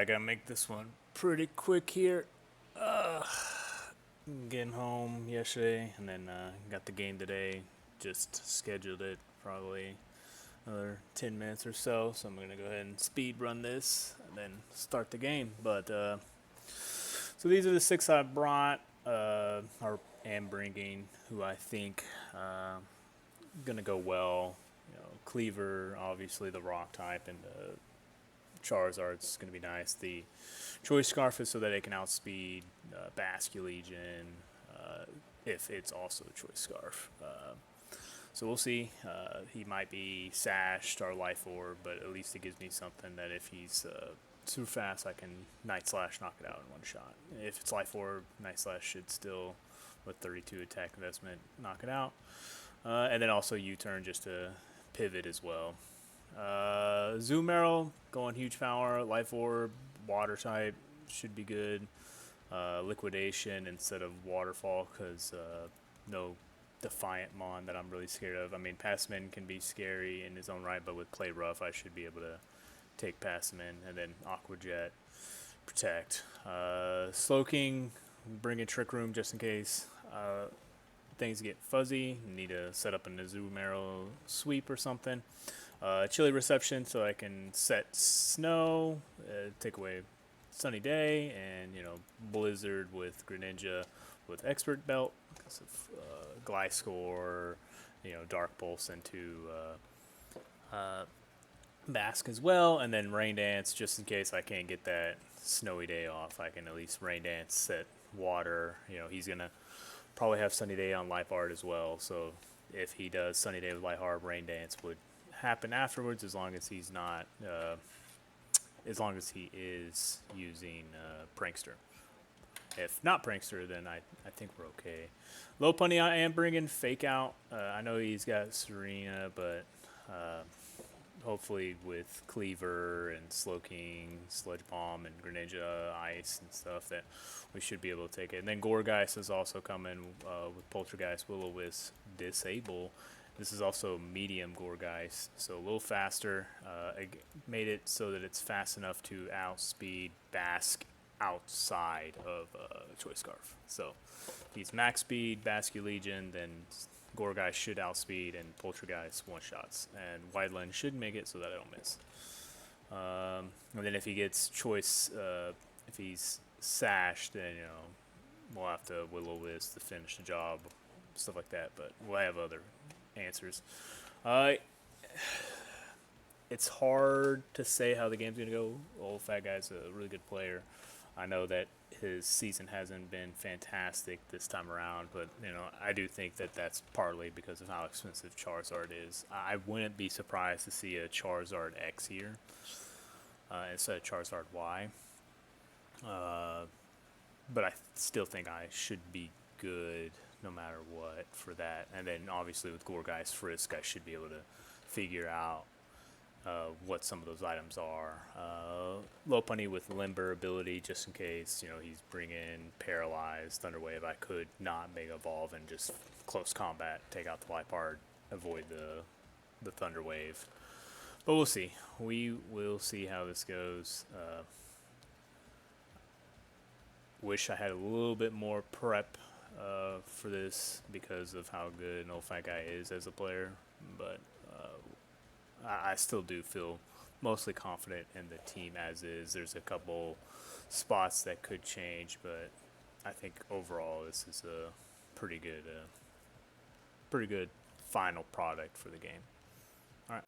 gotta make this one pretty quick here. Uh, Getting home yesterday and then got the game today. Just scheduled it probably another 10 minutes or so. So I'm gonna go ahead and speed run this and then start the game. But so these are the six I brought or am bringing, who I think gonna go well. You know, Cleaver, obviously the rock type, and Charizard's going to be nice. The Choice Scarf is so that it can outspeed Basculegion if it's also a Choice Scarf. So we'll see. He might be Sashed or Life Orb, but at least it gives me something that if he's super fast, I can Night Slash knock it out in one shot. If it's Life Orb, Night Slash should still, with 32 attack investment, knock it out. And then also U-turn just to pivot as well. Zoom Arrow, going huge power, Life Orb, Water type, should be good. Liquidation instead of Waterfall, because no Defiant Mon that I'm really scared of. I mean, Passman can be scary in his own right, but with Play Rough, I should be able to take Passman, and then Aqua Jet, Protect. Slowking, bring in Trick Room just in case things get fuzzy. Need to set up a Zoom Arrow sweep or something. Chilly Reception, so I can set Snow, take away Sunny Day, and Blizzard with Greninja with Expert Belt because of Gliscor, Dark Pulse into Mask as well, and then Rain Dance just in case I can't get that Snowy Day off. I can at least Rain Dance, set Water. He's gonna probably have Sunny Day on Life Art as well, so if he does Sunny Day with Life Art, Rain Dance would happen afterwards, as long as he's not as long as he is using Prankster. If not Prankster, then I think we're okay. Low Punny, I am bringing Fake Out. I know he's got Serena, but hopefully with Cleaver and Slowking, Sludge Bomb, and Greninja Ice and stuff, that we should be able to take it. And then Gourgeist is also coming with Poltergeist, Will-O-Wisp, Disable. This is also medium Gourgeist, so a little faster. I made it so that it's fast enough to outspeed Bask outside of Choice Scarf. So if he's max speed, Basculegion, then Gourgeist should outspeed, and Poltergeist one-shots. And Wide Lens should make it so that I don't miss. And then if he gets Choice, if he's Sashed, then, we'll have to Will-O-Wisp to finish the job, stuff like that. But we'll have other answers. It's hard to say how the game's going to go. Old Fat Guy's a really good player. I know that his season hasn't been fantastic this time around, but I do think that that's partly because of how expensive Charizard is. I wouldn't be surprised to see a Charizard X here instead of Charizard Y. But I still think I should be good no matter what for that. And then obviously with Gourgeist Frisk, I should be able to figure out what some of those items are. Lopunny with Limber ability, just in case, he's bringing Paralyzed, Thunderwave. I could not Mega Evolve and just close combat, take out the Liepard, avoid the Thunderwave. But we'll see. We will see how this goes. Wish I had a little bit more prep for this because of how good an Old Fat Guy is as a player, but I still do feel mostly confident in the team as is. There's a couple spots that could change, but I think overall this is a pretty good final product for the game. All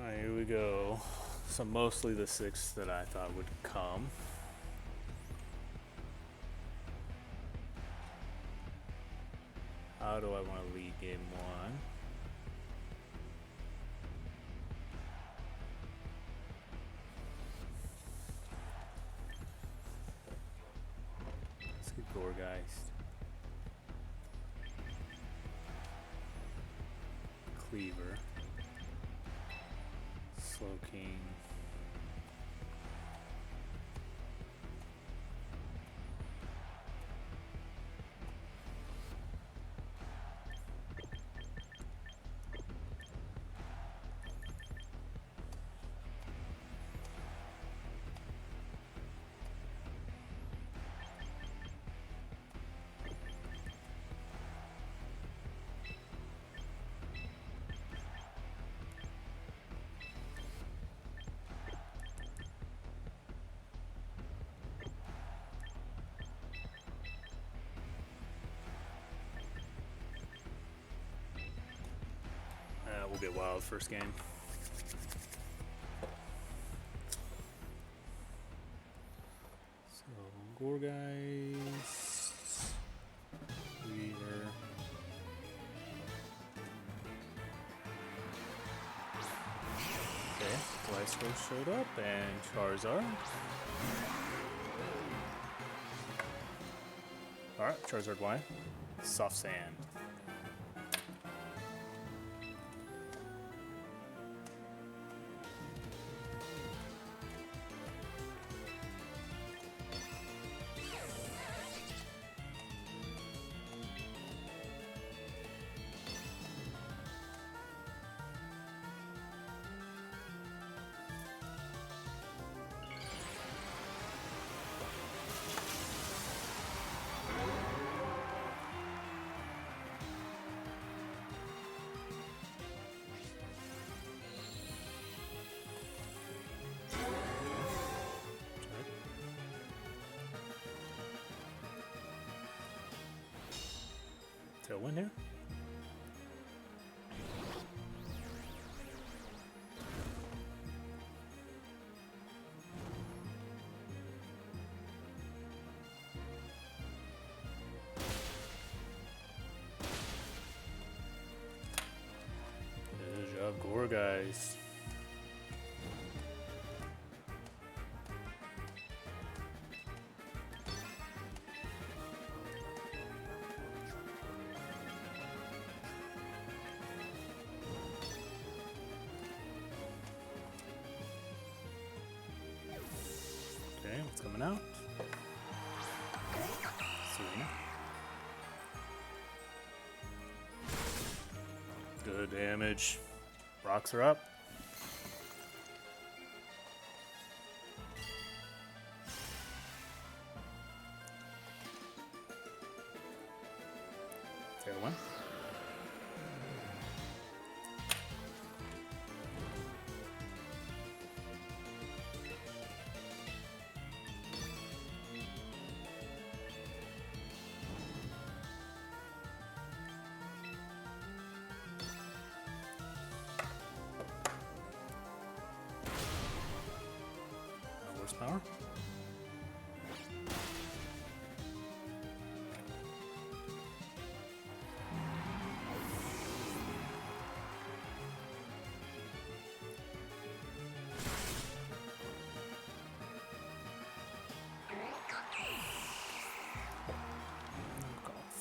right, here we go. So mostly the six that I thought would come. How do I want to lead game one? Let's get Gourgeist. Cleaver. Slowking. We'll get wild first game. So, Gore guys. Weaver. Okay, Blastoise showed up and Charizard. Alright, Charizard Y. Soft Sand. Tailwind here. Good job, Gore guys. Okay, what's coming out? Serena. Good damage. Rocks are up. Tailwind. Horsepower. Knockoff.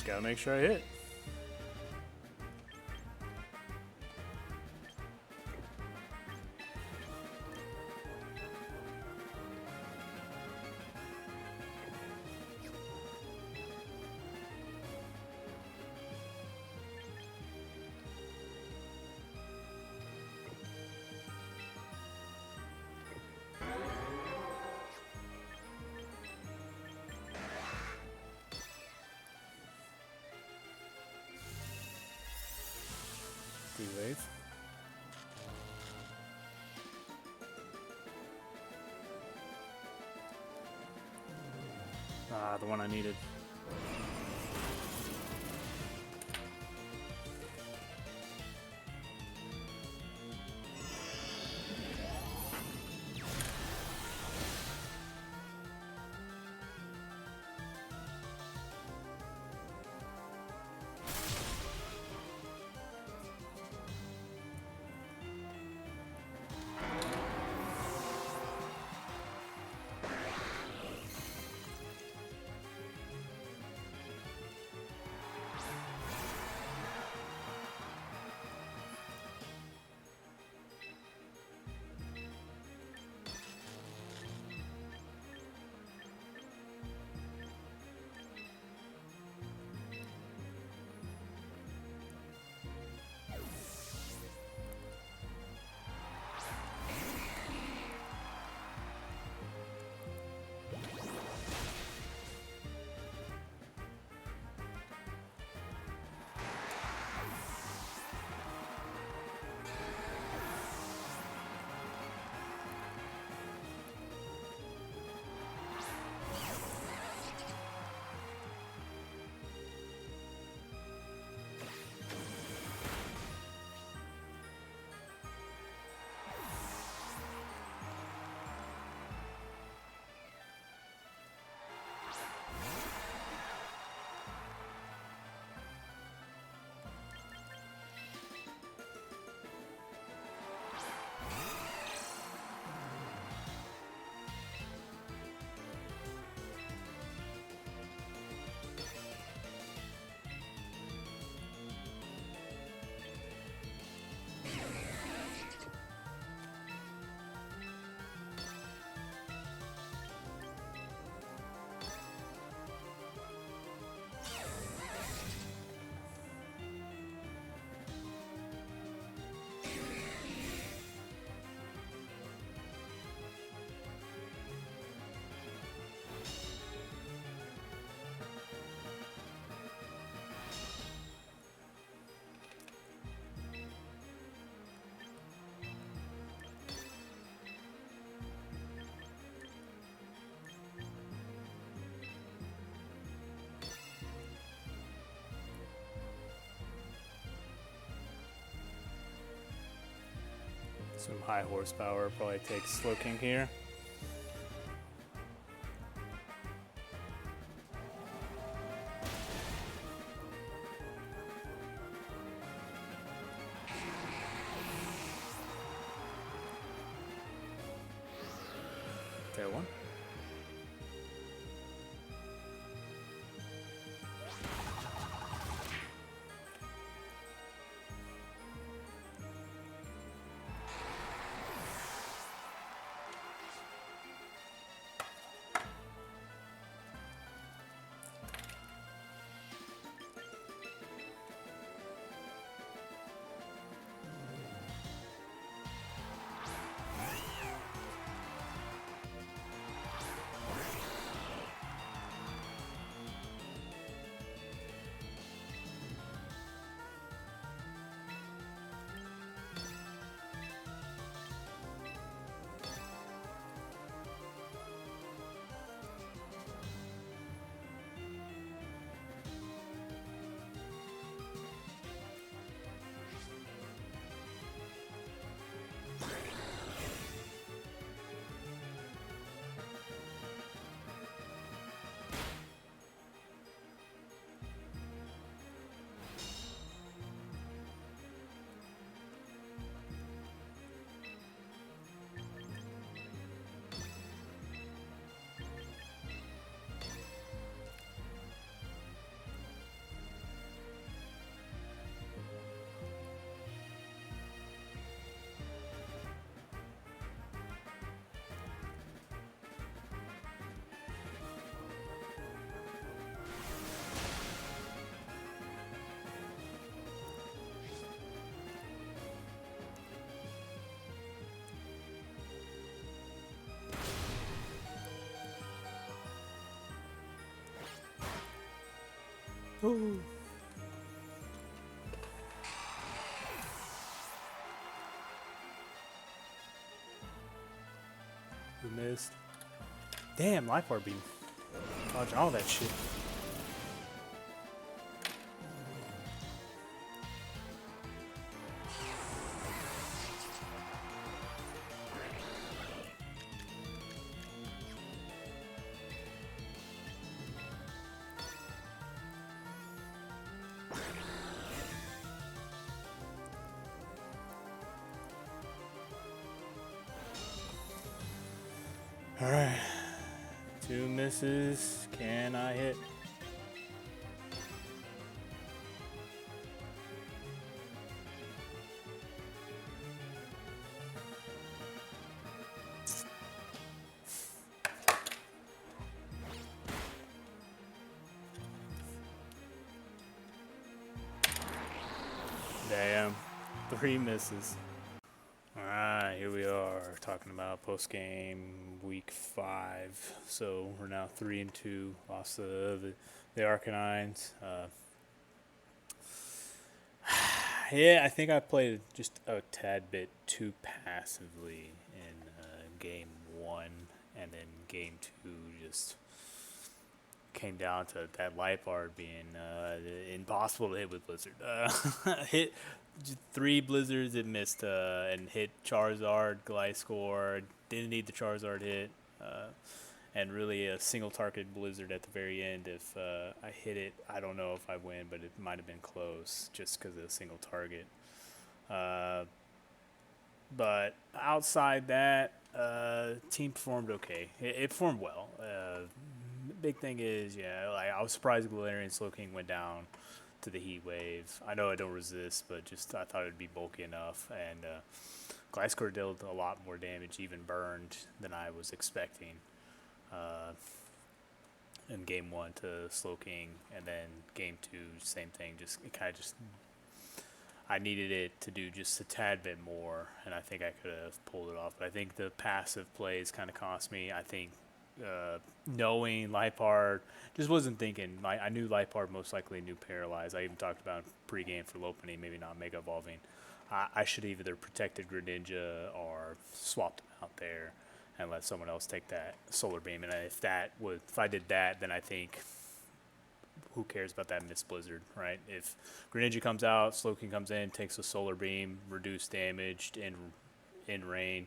gotta make sure I hit. D-wave. Ah, the one I needed. Some high horsepower, probably takes Slow King here. Okay, one. Ooh. We missed. Damn, life bar beam. Dodge all that shit. Alright. 2 misses. Can I hit? Damn. 3 misses. Alright, here we are talking about post game week 5. So we're now 3-2. Lost the Arcanines. Yeah, I think I played just a tad bit too passively in game 1, and then game 2 just came down to that light bar being impossible to hit with Blizzard. Hit 3 Blizzards, it missed, and hit Charizard, Gliscor, didn't need the Charizard hit, and really a single target Blizzard at the very end. If I hit it, I don't know if I win, but it might have been close just because of the single target. But outside that, team performed okay. It performed well. Big thing is, yeah, like I was surprised Galarian Slowking went down to the heat wave. I know I don't resist, but just I thought it'd be bulky enough, and Gliscor dealt a lot more damage, even burned, than I was expecting. In game 1 to Slowking, and then game 2, same thing. Just it kind of just I needed it to do just a tad bit more, and I think I could have pulled it off. But I think the passive plays kind of cost me. I think knowing Lipard, just wasn't thinking. I knew Lipard most likely knew Paralyze. I even talked about pregame for Lopunny, maybe not Mega Evolving. I should have either protected Greninja or swapped him out there and let someone else take that Solar Beam. And if I did that, then I think who cares about that Mist Blizzard, right? If Greninja comes out, Slowking comes in, takes a Solar Beam, reduced damage in rain,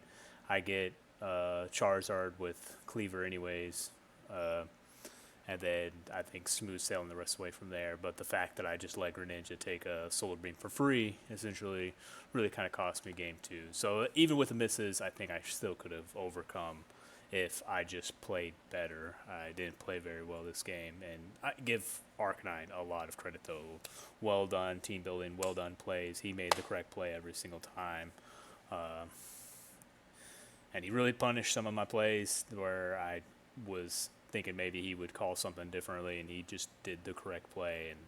I get Charizard with Cleaver anyways, and then I think smooth sailing the rest of the way from there. But the fact that I just let Greninja take a Solar Beam for free essentially really kind of cost me game 2. So even with the misses, I think I still could have overcome if I just played better. I didn't play very well this game, and I give Arcanine a lot of credit though. Well done team building, well done plays. He made the correct play every single time. And he really punished some of my plays where I was thinking maybe he would call something differently, and he just did the correct play and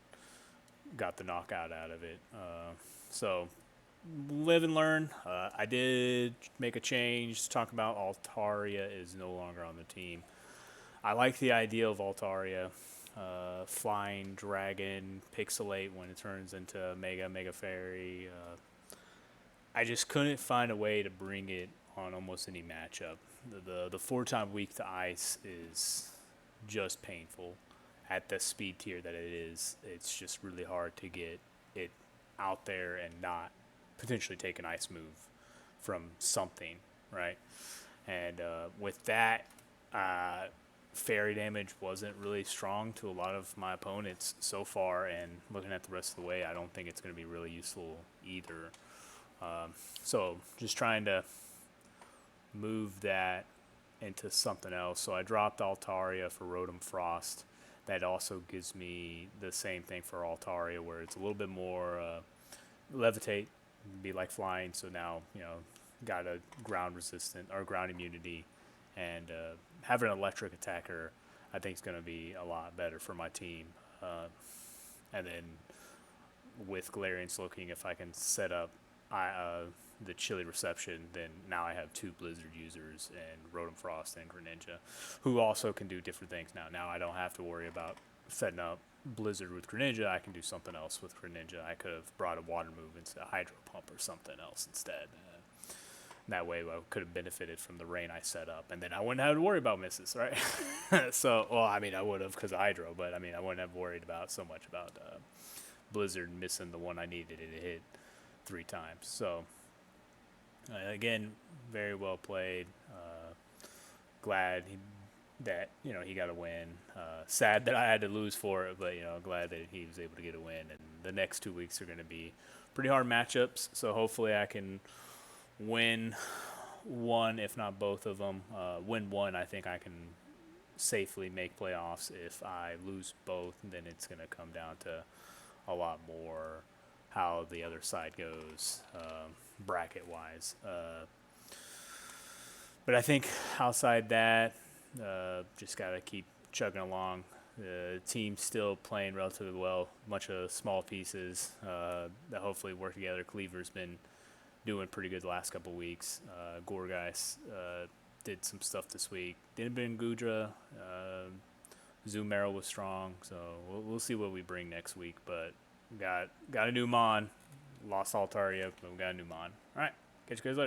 got the knockout out of it. So live and learn. I did make a change. Talk about Altaria is no longer on the team. I like the idea of Altaria. Flying Dragon, Pixelate when it turns into Mega Fairy. I just couldn't find a way to bring it on almost any matchup. The 4-time weak to ice is just painful at the speed tier that it is. It's just really hard to get it out there and not potentially take an ice move from something, right? And with that, fairy damage wasn't really strong to a lot of my opponents so far, and looking at the rest of the way, I don't think it's going to be really useful either. So just trying to move that into something else. So I dropped Altaria for Rotom Frost. That also gives me the same thing for Altaria, where it's a little bit more levitate, be like flying. So now, got a ground resistant or ground immunity, and having an electric attacker, I think is going to be a lot better for my team. And then with Galarian Slowking, if I can set up the chilly reception, then now I have 2 Blizzard users and Rotom Frost and Greninja, who also can do different things now. Now I don't have to worry about setting up Blizzard with Greninja, I can do something else with Greninja. I could have brought a water move into a hydro pump or something else instead. That way I could have benefited from the rain I set up, and then I wouldn't have to worry about misses, right? So, well, I mean, I would have because of hydro, but I mean, I wouldn't have worried about so much about Blizzard missing the one I needed it to hit 3 times. So, again, very well played. Glad that he got a win. Sad that I had to lose for it, but glad that he was able to get a win. And the next 2 weeks are going to be pretty hard matchups. So hopefully I can win one, if not both of them. Win one, I think I can safely make playoffs. If I lose both, then it's going to come down to a lot more how the other side goes bracket wise. But I think outside that, just got to keep chugging along. The team's still playing relatively well. A bunch of small pieces that hopefully work together. Cleaver's been doing pretty good the last couple of weeks. Gorgeist did some stuff this week. Didn't been Gudra. Zoomero was strong, so we'll see what we bring next week. But we got a new Mon. Lost Altaria, but we got a new Mon. All right, catch you guys later.